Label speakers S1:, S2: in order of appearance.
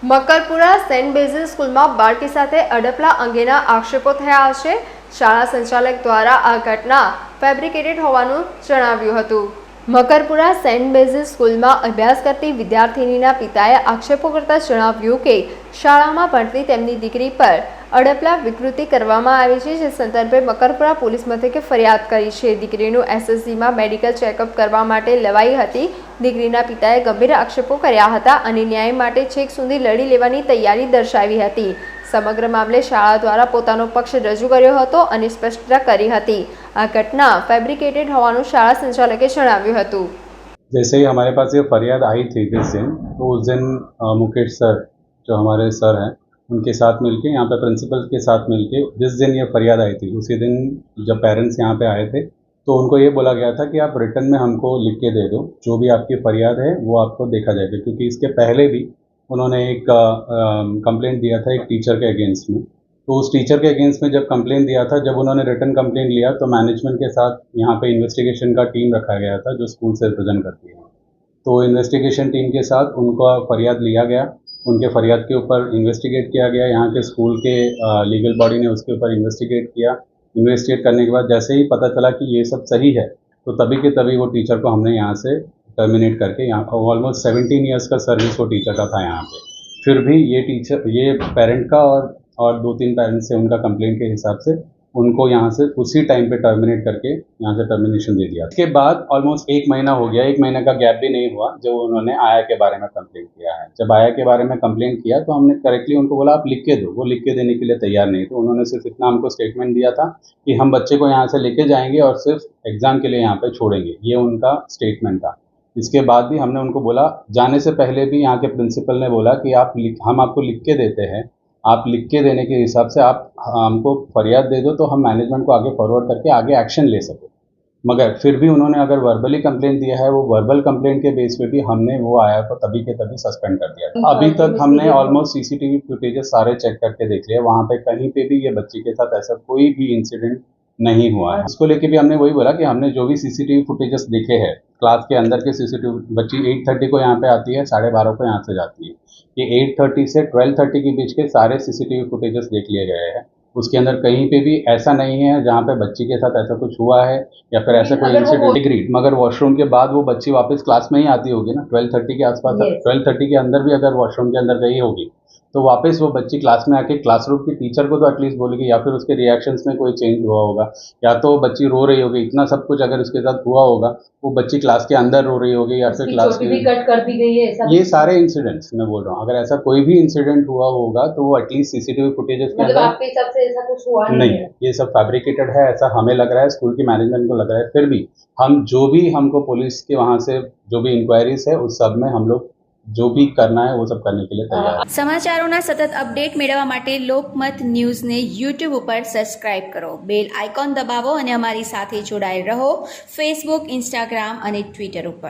S1: Makarpura Saint basil સ્કૂલમાં બાળકી સાથે અડપલા અંગેના આક્ષેપો થયા છે। શાળા સંચાલક દ્વારા આ ઘટના ફેબ્રિકેટેડ હોવાનું જણાવ્યું હતું। મકરપુરા સેન્ટ બેઝિલ સ્કૂલમાં અભ્યાસ કરતી વિદ્યાર્થિનીના પિતાએ આક્ષેપો કરતા જણાવ્યું કે શાળામાં ભણતી તેમની દીકરી પર અડપલા વિકૃતિ કરવામાં આવી છે, જે સંદર્ભે મકરપુરા પોલીસ મથકે ફરિયાદ કરી છે। દીકરીનું એસએસજીમાં મેડિકલ ચેકઅપ કરવા માટે લવાઈ હતી। દીકરીના પિતાએ ગંભીર આક્ષેપો કર્યા હતા અને ન્યાય માટે છેક સુધી લડી લેવાની તૈયારી દર્શાવી હતી। સમગ્ર મામલે શાળા દ્વારા પોતાનો પક્ષ રજૂ કર્યો હતો અને સ્પષ્ટતા કરી હતી। આ ઘટના ફેબ્રિકેટેડ હોવાનું શાળા સંચાલકે જણાવ્યું હતું।
S2: जैसे ही हमारे पास ये फरियाद आई थी जिस दिन, तो उस दिन मुकेश सर जो हमारे सर हैं उनके साथ मिलके यहाँ पे प्रिंसिपल के साथ मिलके जिस दिन ये फरियाद आई थी उसी दिन जब पेरेंट्स यहाँ पे आए थे तो उनको ये बोला गया था कि आप रिटर्न में हमको लिख के दे दो, जो भी आपकी फरियाद है वो आपको देखा जाएगा। क्योंकि इसके पहले भी उन्होंने एक कंप्लेंट दिया था एक टीचर के अगेंस्ट में। तो उस टीचर के अगेंस्ट में जब कंप्लेंट दिया था, जब उन्होंने रिटर्न कंप्लेंट लिया तो मैनेजमेंट के साथ यहाँ पे इन्वेस्टिगेशन का टीम रखा गया था जो स्कूल से रिप्रेजेंट करती है। तो इन्वेस्टिगेशन टीम के साथ उनका फरियाद लिया गया, उनके फरियाद के ऊपर इन्वेस्टिगेट किया गया। यहाँ के स्कूल के लीगल बॉडी ने उसके ऊपर इन्वेस्टिगेट किया। इन्वेस्टिगेट करने के बाद जैसे ही पता चला कि ये सब सही है, तो तभी के तभी वो टीचर को हमने यहाँ से टर्मिनेट करके, यहाँ ऑलमोस्ट 17 ईयर्स का सर्विस वो टीचर का था यहाँ पे। फिर भी ये पेरेंट का और 2-3 पेरेंट्स से उनका कंप्लेंट के हिसाब से उनको यहाँ से उसी टाइम पे टर्मिनेट करके यहाँ से टर्मिनेशन दे दिया। इसके बाद ऑलमोस्ट 1 महीना हो गया, 1 महीने का गैप भी नहीं हुआ जब उन्होंने आया के बारे में कंप्लेंट किया है। जब आया के बारे में कंप्लेंट किया तो हमने करेक्टली उनको बोला आप लिख के दो, वो लिख के देने के लिए तैयार नहीं। तो उन्होंने सिर्फ इतना हमको स्टेटमेंट दिया था कि हम बच्चे को यहाँ से लेके जाएंगे और सिर्फ एग्जाम के लिए यहाँ पे छोड़ेंगे, ये उनका स्टेटमेंट था। इसके बाद भी हमने उनको बोला, जाने से पहले भी यहाँ के प्रिंसिपल ने बोला कि हम आपको लिख के देते हैं, आप लिख के देने के हिसाब से आप हमको फरियाद दे दो तो हम मैनेजमेंट को आगे फॉरवर्ड करके आगे एक्शन ले सकें। मगर फिर भी उन्होंने अगर वर्बली कंप्लेंट दिया है, वो वर्बल कंप्लेंट के बेस पे भी हमने वो आया तो तभी के तभी सस्पेंड कर दिया। अभी तक हमने ऑलमोस्ट सीसीटीवी फुटेजेस सारे चेक करके देख लिए, वहाँ पे कहीं पे भी ये बच्ची के साथ ऐसा कोई भी इंसिडेंट नहीं हुआ है। इसको लेके भी हमने वही बोला कि हमने जो भी सीसीटीवी फुटेजेस देखे हैं, क्लास के अंदर के सीसीटीवी, बच्ची 8:30 को यहाँ पे आती है, 12:30 को यहाँ से जाती है। ये 8:30 से 12:30 के बीच के सारे सीसीटीवी फुटेजेस देख लिए गए हैं। उसके अंदर कहीं पे भी ऐसा नहीं है जहाँ पे बच्ची के साथ ऐसा कुछ हुआ है या फिर ऐसा कोई इंसिडेंट एग्रीड। मगर वॉशरूम के बाद वो बच्ची वापस क्लास में ही आती होगी ना, 12:30 के आसपास। 12:30 के अंदर भी अगर वॉशरूम के अंदर गई होगी तो वापस वो बच्ची क्लास में आके क्लासरूम की टीचर को तो एटलीस्ट बोलेगी, या फिर उसके रिएक्शंस में कोई चेंज हुआ होगा, या तो बच्ची रो रही होगी। इतना सब कुछ अगर उसके साथ हुआ होगा, वो बच्ची क्लास के अंदर रो रही होगी या फिर क्लास
S3: भी कट कर दी गई है,
S2: ये सारे इंसिडेंट्स मैं बोल रहा हूँ। अगर ऐसा कोई भी इंसिडेंट हुआ होगा तो वो एटलीस्ट सीसीटीवी फुटेजेस के अंदर
S3: आपके हिसाब से ऐसा कुछ हुआ
S2: नहीं है। ये सब फैब्रिकेटेड है, ऐसा हमें लग रहा है, स्कूल की मैनेजमेंट को लग रहा है। फिर भी हम जो भी हमको पुलिस के वहाँ से जो भी इंक्वायरीज है उस सब में हम लोग जो भी करना है वो सब करने के लिए तैयार है।
S4: સમાચારોના સતત અપડેટ મેળવવા માટે લોકમત ન્યૂઝને યુટ્યુબ ઉપર સબસ્ક્રાઇબ કરો, બેલ આઇકોન દબાવો અને અમારી સાથે જોડાયેલ રહો ફેસબુક, ઇન્સ્ટાગ્રામ અને ટ્વિટર ઉપર।